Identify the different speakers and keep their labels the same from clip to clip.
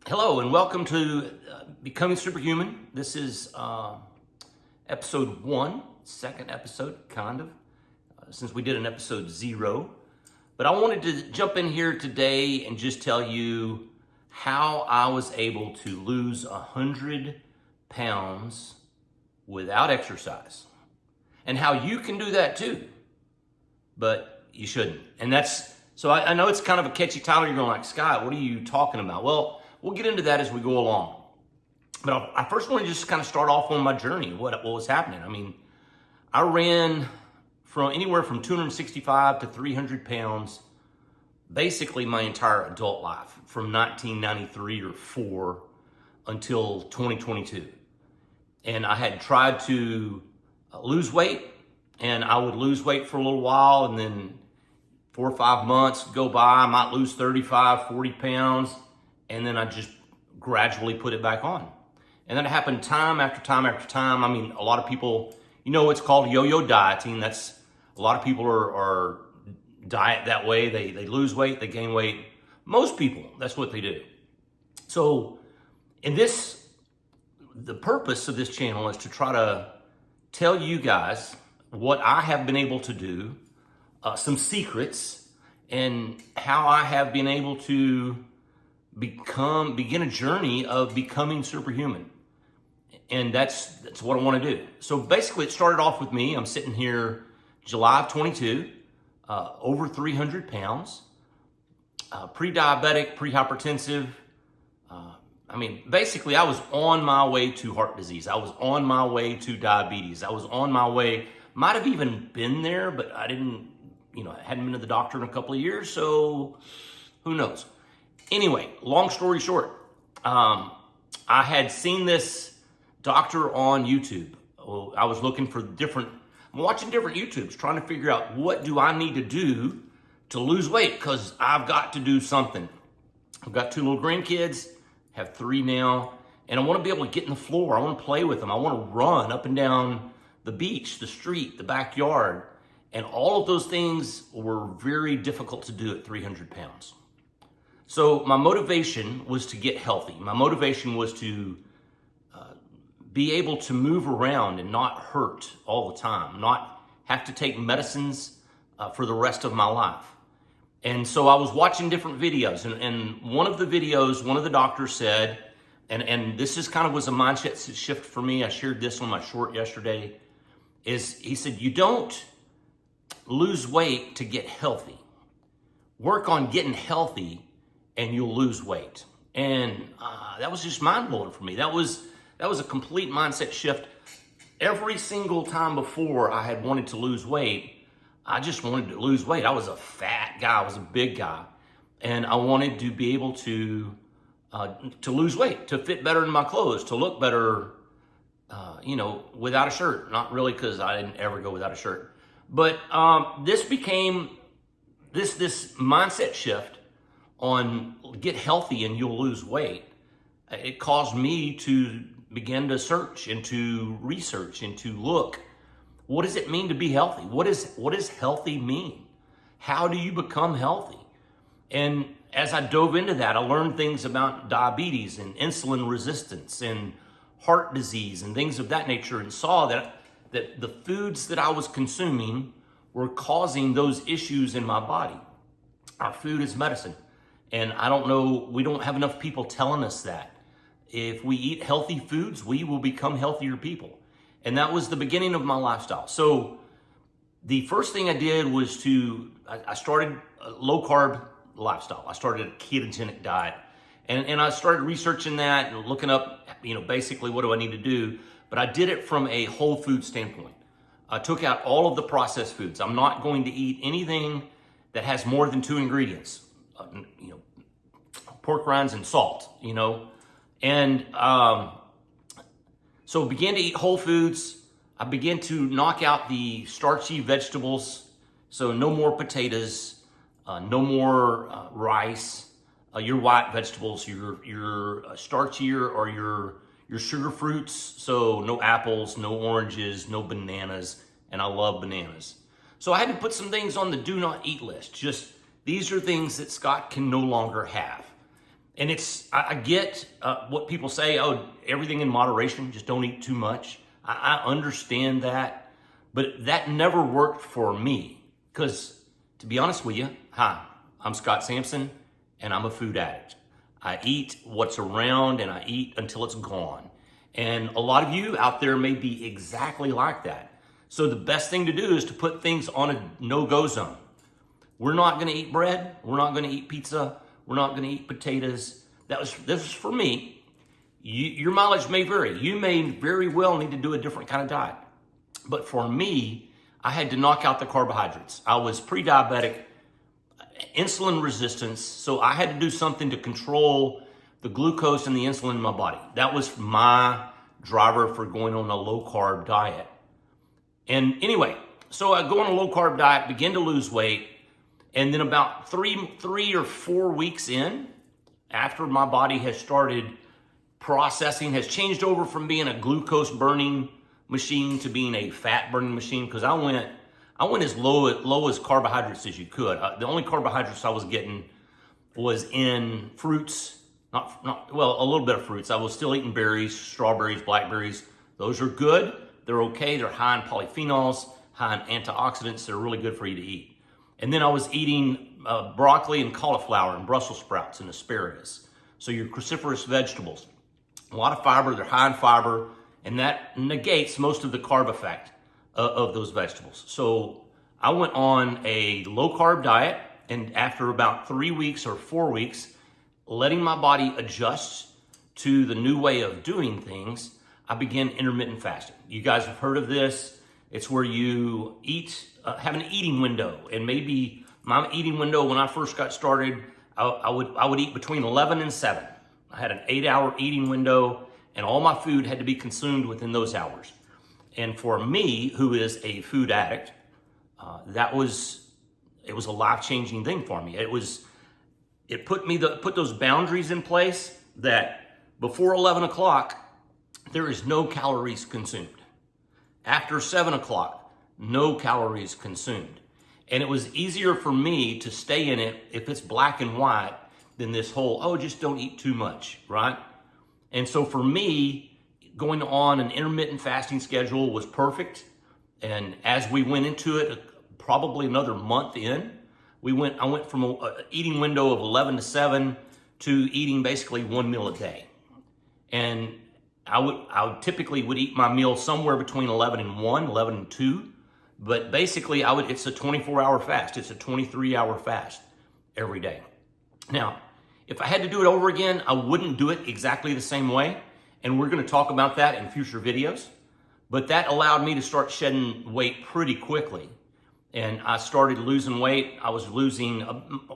Speaker 1: Hello and welcome to Becoming Superhuman. This is episode 1, second episode, kind of, since we did an episode 0. But I wanted to jump in here today and just tell you how I was able to lose 100 pounds without exercise. And how you can do that too, but you shouldn't. And so I know it's kind of a catchy title. You're going like, Scott, what are you talking about? Well, we'll get into that as we go along. But I first want to just kind of start off on my journey, what was happening. I mean, I ran from anywhere from 265 to 300 pounds, basically my entire adult life, from 1993 or 4 until 2022. And I had tried to lose weight, and I would lose weight for a little while, and then 4 or 5 months go by, I might lose 35, 40 pounds, and then I just gradually put it back on. And that happened time after time after time. I mean, a lot of people, it's called yo-yo dieting. That's a lot of people are diet that way. They lose weight, they gain weight. Most people, that's what they do. So the purpose of this channel is to try to tell you guys what I have been able to do, some secrets, and how I have been able to begin a journey of becoming superhuman. And that's what I want to do. So basically it started off with me. I'm sitting here July of 22, over 300 pounds, pre-diabetic, pre-hypertensive. Basically I was on my way to heart disease. I was on my way to diabetes. I was on my way, might have even been there, but I didn't, hadn't been to the doctor in a couple of years. So who knows? Anyway, long story short, I had seen this doctor on YouTube. I was looking for I'm watching different YouTubes, trying to figure out what do I need to do to lose weight, because I've got to do something. I've got 2 little grandkids, have 3 now, and I want to be able to get in the floor. I want to play with them. I want to run up and down the beach, the street, the backyard, and all of those things were very difficult to do at 300 pounds. So my motivation was to get healthy. My motivation was to be able to move around and not hurt all the time, not have to take medicines for the rest of my life. And so I was watching different videos, and one of the videos, one of the doctors said, and this is kind of was a mindset shift for me. I shared this on my short yesterday, he said, you don't lose weight to get healthy. Work on getting healthy and you'll lose weight. And that was just mind-blowing for me. That was a complete mindset shift. Every single time before I had wanted to lose weight, I just wanted to lose weight. I was a fat guy. I was a big guy. And I wanted to be able to lose weight, to fit better in my clothes, to look better, without a shirt. Not really, because I didn't ever go without a shirt. But this became this mindset shift on get healthy and you'll lose weight. It caused me to begin to search and to research and to look, what does it mean to be healthy? What does healthy mean? How do you become healthy? And as I dove into that, I learned things about diabetes and insulin resistance and heart disease and things of that nature, and saw that the foods that I was consuming were causing those issues in my body. Our food is medicine. And I don't know, we don't have enough people telling us that. If we eat healthy foods, we will become healthier people. And that was the beginning of my lifestyle. So the first thing I did was I started a low carb lifestyle. I started a ketogenic diet. And I started researching that and looking up, basically what do I need to do? But I did it from a whole food standpoint. I took out all of the processed foods. I'm not going to eat anything that has more than 2 ingredients. Pork rinds and salt, And so I began to eat whole foods. I began to knock out the starchy vegetables. So no more potatoes, no more rice, your white vegetables, your starchier or your sugar fruits. So no apples, no oranges, no bananas. And I love bananas. So I had to put some things on the do not eat list. Just these are things that Scott can no longer have. And I get what people say, oh, everything in moderation, just don't eat too much. I understand that, but that never worked for me. Because to be honest with you, hi, I'm Scott Sampson, and I'm a food addict. I eat what's around and I eat until it's gone. And a lot of you out there may be exactly like that. So the best thing to do is to put things on a no-go zone. We're not gonna eat bread, we're not gonna eat pizza, we're not gonna eat potatoes. This was for me. Your mileage may vary. You may very well need to do a different kind of diet. But for me, I had to knock out the carbohydrates. I was pre-diabetic, insulin resistance, so I had to do something to control the glucose and the insulin in my body. That was my driver for going on a low-carb diet. And anyway, so I go on a low-carb diet, begin to lose weight, and then about three or 4 weeks in, after my body has started processing, has changed over from being a glucose burning machine to being a fat burning machine, because I went as low as carbohydrates as you could. The only carbohydrates I was getting was in fruits, well, a little bit of fruits. I was still eating berries, strawberries, blackberries. Those are good. They're okay. They're high in polyphenols, high in antioxidants. They're really good for you to eat. And then I was eating broccoli and cauliflower and Brussels sprouts and asparagus. So your cruciferous vegetables. A lot of fiber, they're high in fiber, and that negates most of the carb effect of those vegetables. So I went on a low carb diet, and after about 3 weeks or 4 weeks, letting my body adjust to the new way of doing things, I began intermittent fasting. You guys have heard of this. It's where you eat, have an eating window, and maybe my eating window when I first got started, I would eat between 11 and 7. I had an 8-hour eating window, and all my food had to be consumed within those hours. And for me, who is a food addict, it was a life-changing thing for me. It put those boundaries in place that before 11 o'clock, there is no calories consumed. After 7 o'clock, no calories consumed. And it was easier for me to stay in it if it's black and white than this whole, oh, just don't eat too much, right? And so for me, going on an intermittent fasting schedule was perfect. And as we went into it, probably another month in, I went from an eating window of 11 to 7 to eating basically one meal a day. And I typically would eat my meal somewhere between 11 and 1, 11 and 2. But basically, it's a 24-hour fast. It's a 23-hour fast every day. Now, if I had to do it over again, I wouldn't do it exactly the same way. And we're going to talk about that in future videos. But that allowed me to start shedding weight pretty quickly. And I started losing weight. I was losing,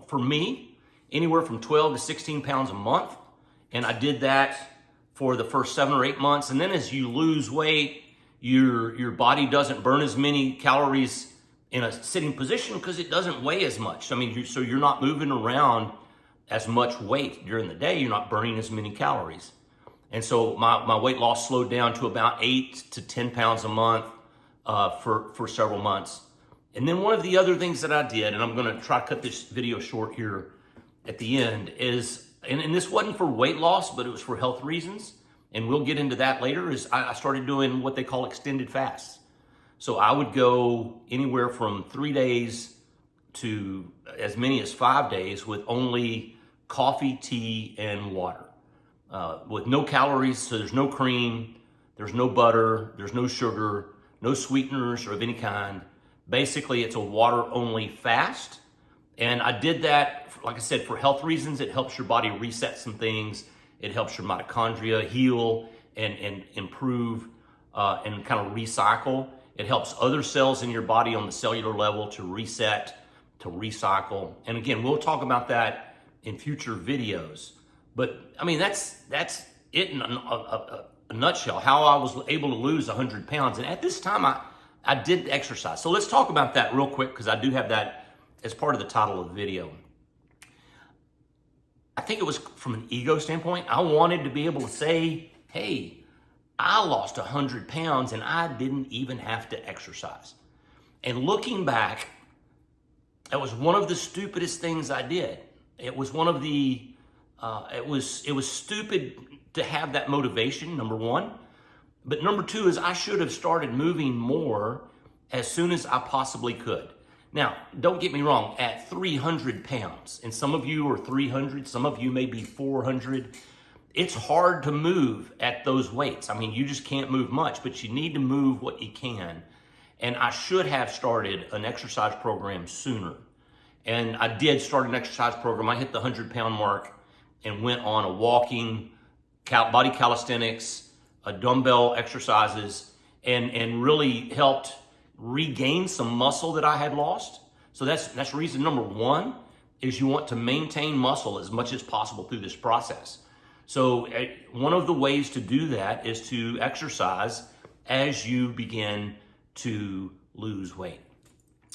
Speaker 1: for me, anywhere from 12 to 16 pounds a month. And I did that for the first 7 or 8 months. And then as you lose weight, your body doesn't burn as many calories in a sitting position because it doesn't weigh as much. I mean, so you're not moving around as much weight during the day. You're not burning as many calories. And so my weight loss slowed down to about 8 to 10 pounds a month for several months. And then one of the other things that I did, and I'm going to try to cut this video short here at the end, is, and this wasn't for weight loss, but it was for health reasons, and we'll get into that later, is I started doing what they call extended fasts. So I would go anywhere from 3 days to as many as 5 days with only coffee, tea, and water. With no calories, so there's no cream, there's no butter, there's no sugar, no sweeteners of any kind. Basically, it's a water-only fast. And I did that, like I said, for health reasons. It helps your body reset some things. It helps your mitochondria heal and improve and kind of recycle. It helps other cells in your body on the cellular level to reset, to recycle. And again, we'll talk about that in future videos. But I mean, that's it in a nutshell, how I was able to lose 100 pounds. And at this time, I did exercise. So let's talk about that real quick, because I do have that as part of the title of the video. I think it was from an ego standpoint. I wanted to be able to say, hey, I lost 100 pounds and I didn't even have to exercise. And looking back, that was one of the stupidest things I did. It was one of the It was stupid to have that motivation, number one. But number two is I should have started moving more as soon as I possibly could. Now, don't get me wrong, at 300 pounds, and some of you are 300, some of you may be 400, it's hard to move at those weights. I mean, you just can't move much, but you need to move what you can. And I should have started an exercise program sooner. And I did start an exercise program. I hit the 100-pound mark and went on a walking, body calisthenics, dumbbell exercises, and really helped regain some muscle that I had lost. So that's reason number one, is you want to maintain muscle as much as possible through this process. So one of the ways to do that is to exercise as you begin to lose weight.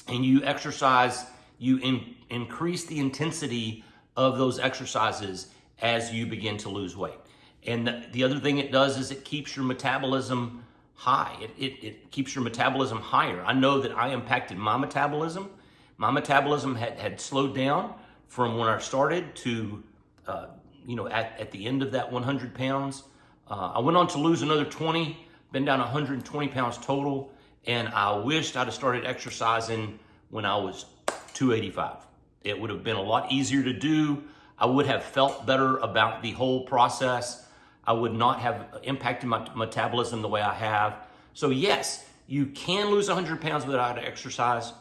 Speaker 1: And you exercise, you increase the intensity of those exercises as you begin to lose weight. And the other thing it does is it keeps your metabolism high. It keeps your metabolism higher. I know that I impacted my metabolism. My metabolism had slowed down from when I started to, at the end of that 100 pounds. I went on to lose another 20, been down 120 pounds total, and I wished I'd have started exercising when I was 285. It would have been a lot easier to do. I would have felt better about the whole process. I would not have impacted my metabolism the way I have. So yes, you can lose 100 pounds without exercise,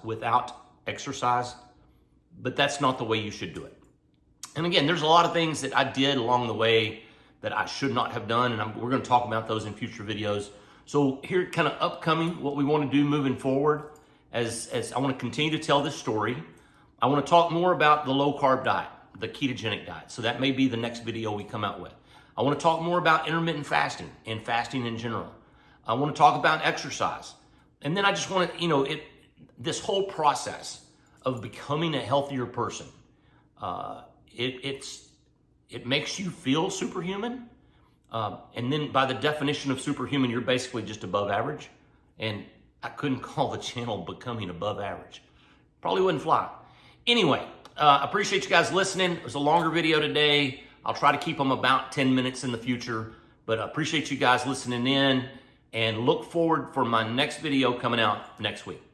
Speaker 1: but that's not the way you should do it. And again, there's a lot of things that I did along the way that I should not have done, and we're going to talk about those in future videos. So here, kind of upcoming, what we want to do moving forward, as I want to continue to tell this story, I want to talk more about the low-carb diet, the ketogenic diet. So that may be the next video we come out with. I want to talk more about intermittent fasting and fasting in general. I want to talk about exercise. And then I just want to, this whole process of becoming a healthier person, it makes you feel superhuman. And then by the definition of superhuman, you're basically just above average. And I couldn't call the channel Becoming Above Average. Probably wouldn't fly. Anyway, appreciate you guys listening. It was a longer video today. I'll try to keep them about 10 minutes in the future, but I appreciate you guys listening in, and look forward for my next video coming out next week.